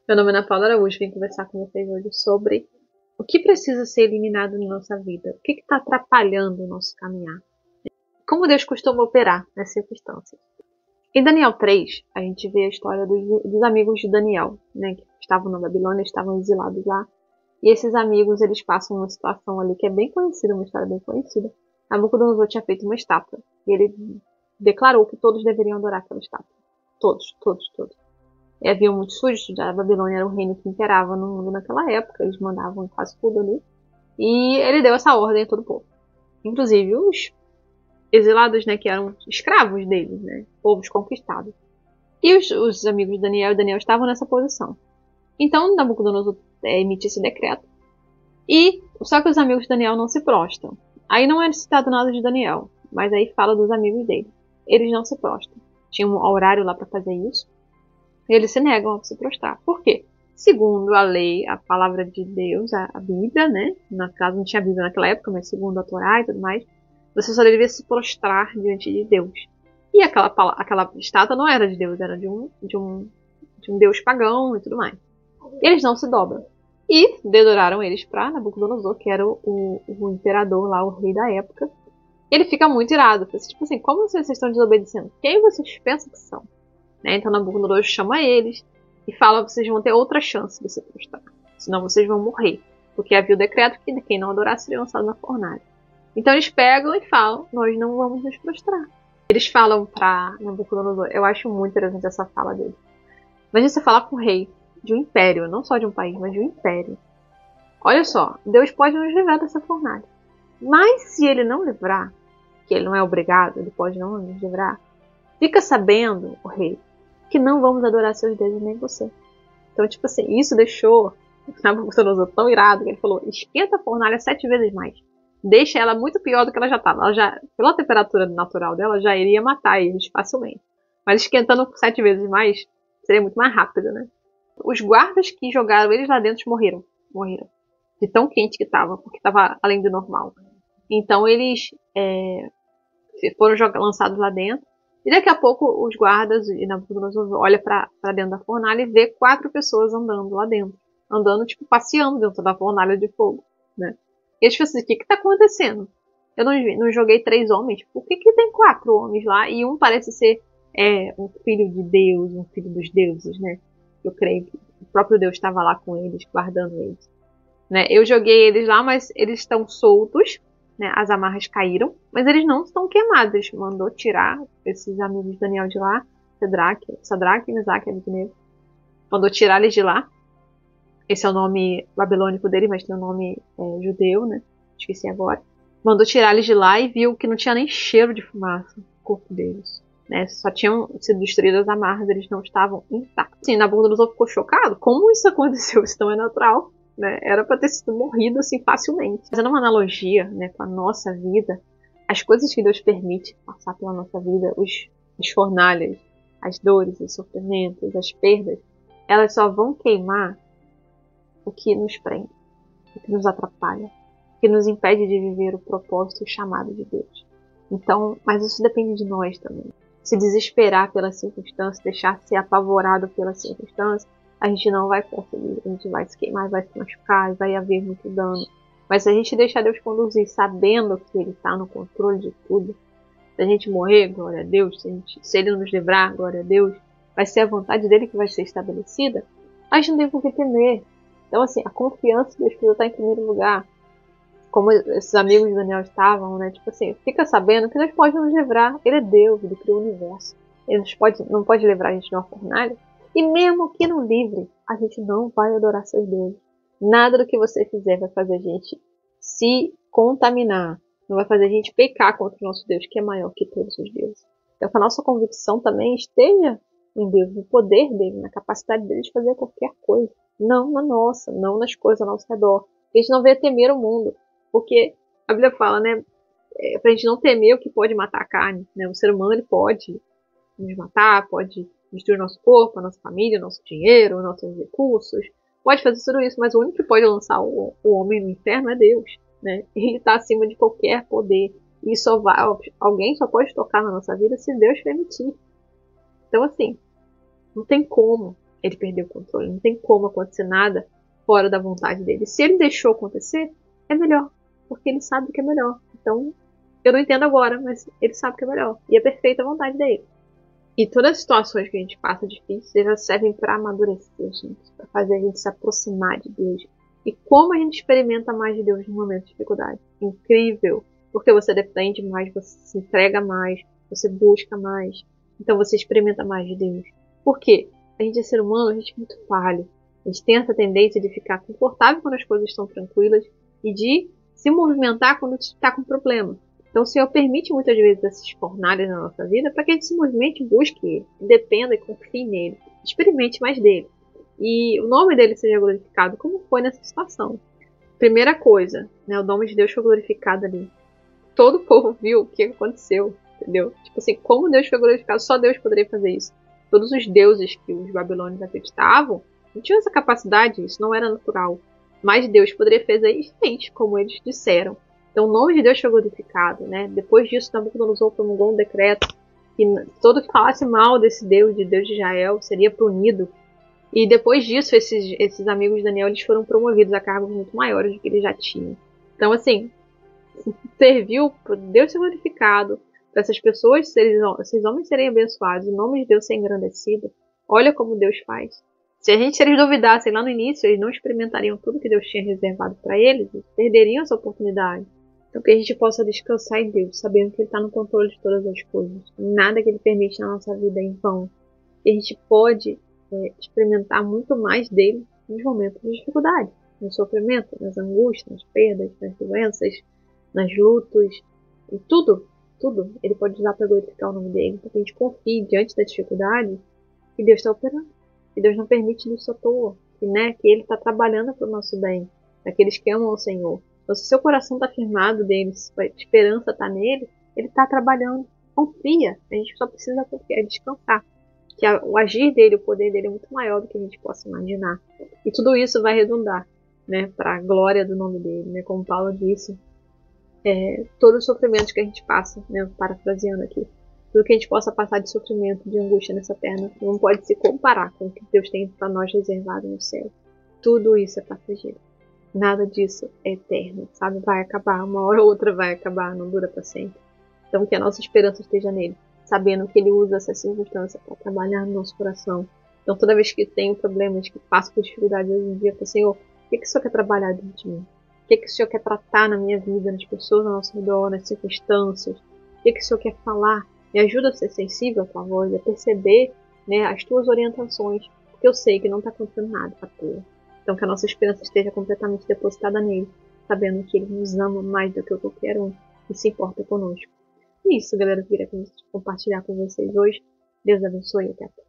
Meu nome é Ana Paula Araújo, vim conversar com vocês hoje sobre o que precisa ser eliminado na nossa vida, o que está atrapalhando o nosso caminhar, como Deus costuma operar nessas circunstâncias. Em Daniel 3, a gente vê a história dos amigos de Daniel, né, que estavam na Babilônia, estavam exilados lá, e esses amigos eles passam uma situação ali que é bem conhecida, uma história bem conhecida. Nabucodonosor tinha feito uma estátua, e ele declarou que todos deveriam adorar aquela estátua. Todos. Havia muitos súditos, a Babilônia era o reino que imperava no mundo naquela época, eles mandavam em quase tudo ali. E ele deu essa ordem a todo o povo. Inclusive os exilados, né, que eram escravos deles, né, povos conquistados. E os amigos de Daniel e Daniel estavam nessa posição. Então Nabucodonosor emite esse decreto. Só que os amigos de Daniel não se prostam. Aí não é citado nada de Daniel, mas aí fala dos amigos dele. Eles não se prostam. Tinha um horário lá para fazer isso. Eles se negam a se prostrar. Por quê? Segundo a lei, a palavra de Deus, a Bíblia, né? No caso não tinha Bíblia naquela época, mas segundo a Torá e tudo mais, você só devia se prostrar diante de Deus. E aquela estátua não era de Deus, era de um Deus pagão e tudo mais. Eles não se dobram. E dedoraram eles para Nabucodonosor, que era o imperador lá, o rei da época. Ele fica muito irado. Tipo assim, como vocês estão desobedecendo? Quem vocês pensam que são? Né? Então Nabucodonosor chama eles e fala que vocês vão ter outra chance de se prostrar. Senão vocês vão morrer. Porque havia o decreto que quem não adorasse seria lançado na fornalha. Então eles pegam e falam, nós não vamos nos prostrar. Eles falam para Nabucodonosor, eu acho muito interessante essa fala dele. Imagina você falar com o rei de um império, não só de um país, mas de um império. Olha só, Deus pode nos livrar dessa fornalha. Mas se ele não livrar, que ele não é obrigado, ele pode não nos livrar, fica sabendo, o rei, que não vamos adorar seus deuses nem você. Então, tipo assim, isso deixou Nabucodonosor tão irado que ele falou, esquenta a fornalha 7 vezes mais. Deixa ela muito pior do que ela já estava. Ela já, pela temperatura natural dela, já iria matar eles facilmente. Mas esquentando 7 vezes mais, seria muito mais rápido, né? Os guardas que jogaram eles lá dentro morreram. De tão quente que estava, porque estava além do normal. Então eles foram lançados lá dentro. E daqui a pouco os guardas e Nabucodonosor olha para dentro da fornalha e vê 4 pessoas andando lá dentro. Andando, tipo, passeando dentro da fornalha de fogo, né? E eles falam assim, o que está acontecendo? Eu não joguei 3 homens. Por que tem 4 homens lá? E um parece ser um filho de Deus, um filho dos deuses, né? Eu creio que o próprio Deus estava lá com eles, guardando eles. Né? Eu joguei eles lá, mas eles estão soltos. Né? As amarras caíram, mas eles não estão queimados. Ele mandou tirar esses amigos de Daniel de lá, Sadraque, Mesaque e Abednego. Mandou tirar eles de lá. Esse é o nome babilônico dele, mas tem o nome judeu, né? Esqueci agora. Mandou tirar eles de lá e viu que não tinha nem cheiro de fumaça no corpo deles. Né? Só tinham sido destruídas as amarras, eles não estavam intactos. Assim, Nabucodonosor ficou chocado. Como isso aconteceu? Isso não é natural. Né? Era para ter sido morrido assim facilmente. Fazendo uma analogia, né, com a nossa vida, as coisas que Deus permite passar pela nossa vida, as fornalhas, as dores, os sofrimentos, as perdas, elas só vão queimar o que nos prende, o que nos atrapalha, o que nos impede de viver o propósito e o chamado de Deus. Então, mas isso depende de nós também. Se desesperar pela circunstância, deixar ser apavorado pela circunstância, a gente não vai conseguir, a gente vai se queimar, vai se machucar, vai haver muito dano. Mas se a gente deixar Deus conduzir, sabendo que Ele está no controle de tudo, se a gente morrer, glória a Deus, se Ele nos livrar, glória a Deus, vai ser a vontade dEle que vai ser estabelecida, a gente não tem por que temer. Então, assim, a confiança que Deus precisa estar em primeiro lugar. Como esses amigos de Daniel estavam, né? Tipo assim, fica sabendo que Deus pode nos livrar. Ele é Deus, Ele criou o universo. Ele não pode livrar a gente de uma fornalha. E mesmo que não livre, a gente não vai adorar seus deuses. Nada do que você fizer vai fazer a gente se contaminar. Não vai fazer a gente pecar contra o nosso Deus, que é maior que todos os deuses. Então, que a nossa convicção também esteja em Deus, no poder dele, na capacidade dele de fazer qualquer coisa. Não na nossa, não nas coisas ao nosso redor. A gente não veio temer o mundo. Porque a Bíblia fala, né? Pra gente não temer o que pode matar a carne. Né? O ser humano ele pode nos matar, pode destruir nosso corpo, a nossa família, nosso dinheiro, nossos recursos. Pode fazer tudo isso, mas o único que pode lançar o homem no inferno é Deus. Né? Ele está acima de qualquer poder. E alguém só pode tocar na nossa vida se Deus permitir. Então, assim, não tem como ele perdeu o controle. Não tem como acontecer nada fora da vontade dele. Se ele deixou acontecer, é melhor, porque ele sabe que é melhor. Então, eu não entendo agora, mas ele sabe que é melhor. E é perfeita a vontade dele. E todas as situações que a gente passa difíceis, elas servem para amadurecer a gente, para fazer a gente se aproximar de Deus. E como a gente experimenta mais de Deus no momento de dificuldade. Incrível! Porque você depende mais, você se entrega mais, você busca mais. Então você experimenta mais de Deus. Por quê? A gente é ser humano, a gente é muito falho. A gente tem essa tendência de ficar confortável quando as coisas estão tranquilas e de se movimentar quando está com problema. Então o Senhor permite muitas vezes essas fornalhas na nossa vida para que a gente se movimente e busque Ele, dependa e confie nele, experimente mais dele. E o nome dele seja glorificado, como foi nessa situação. Primeira coisa, né, o nome de Deus foi glorificado ali. Todo o povo viu o que aconteceu, entendeu? Tipo assim, como Deus foi glorificado, só Deus poderia fazer isso. Todos os deuses que os babilônios acreditavam não tinham essa capacidade, isso não era natural. Mas Deus poderia fazer isso, como eles disseram. Então o nome de Deus foi glorificado, né? Depois disso, Nabucodonosor promulgou um decreto que todo que falasse mal desse Deus, de Deus de Israel, seria punido. E depois disso, esses amigos de Daniel, eles foram promovidos a cargos muito maiores do que eles já tinham. Então, assim, serviu para Deus ser glorificado, para essas pessoas, esses homens serem abençoados, o nome de Deus ser engrandecido. Olha como Deus faz. Se eles duvidassem lá no início, eles não experimentariam tudo que Deus tinha reservado para eles, eles perderiam essa oportunidade. Então que a gente possa descansar em Deus, sabendo que Ele está no controle de todas as coisas. Nada que Ele permite na nossa vida é em vão. E a gente pode experimentar muito mais dele nos momentos de dificuldade, no sofrimento, nas angústias, nas perdas, nas doenças, nas lutas, e tudo. Ele pode usar para glorificar o nome dele, para que a gente confie diante da dificuldade que Deus está operando. Que Deus não permite isso à toa. Que Ele está trabalhando para o nosso bem, daqueles que amam o Senhor. Então, se seu coração está firmado dele, se a esperança está nele, ele está trabalhando. Confia. A gente só precisa confiar, descansar. Que o agir dele, o poder dele é muito maior do que a gente possa imaginar. E tudo isso vai redundar, né, para a glória do nome dele. Né? Como Paulo disse, todos os sofrimentos que a gente passa, né, parafraseando aqui, tudo que a gente possa passar de sofrimento, de angústia nessa terra, não pode se comparar com o que Deus tem para nós reservado no céu. Tudo isso é passageiro. Nada disso é eterno, sabe? Vai acabar, uma hora ou outra vai acabar, não dura para sempre. Então que a nossa esperança esteja nele, sabendo que ele usa essa circunstância para trabalhar no nosso coração. Então toda vez que tenho problemas, que passo por dificuldades hoje em dia, eu Senhor, o que o Senhor quer trabalhar dentro de mim? O que o Senhor quer tratar na minha vida, nas pessoas ao nosso redor, nas circunstâncias? O que o Senhor quer falar? Me ajuda a ser sensível à tua voz, a perceber, né, as tuas orientações, porque eu sei que não está acontecendo nada à toa. Então que a nossa esperança esteja completamente depositada nele, sabendo que ele nos ama mais do que qualquer um e se importa conosco. É isso, galera, que eu queria compartilhar com vocês hoje. Deus abençoe e até a próxima.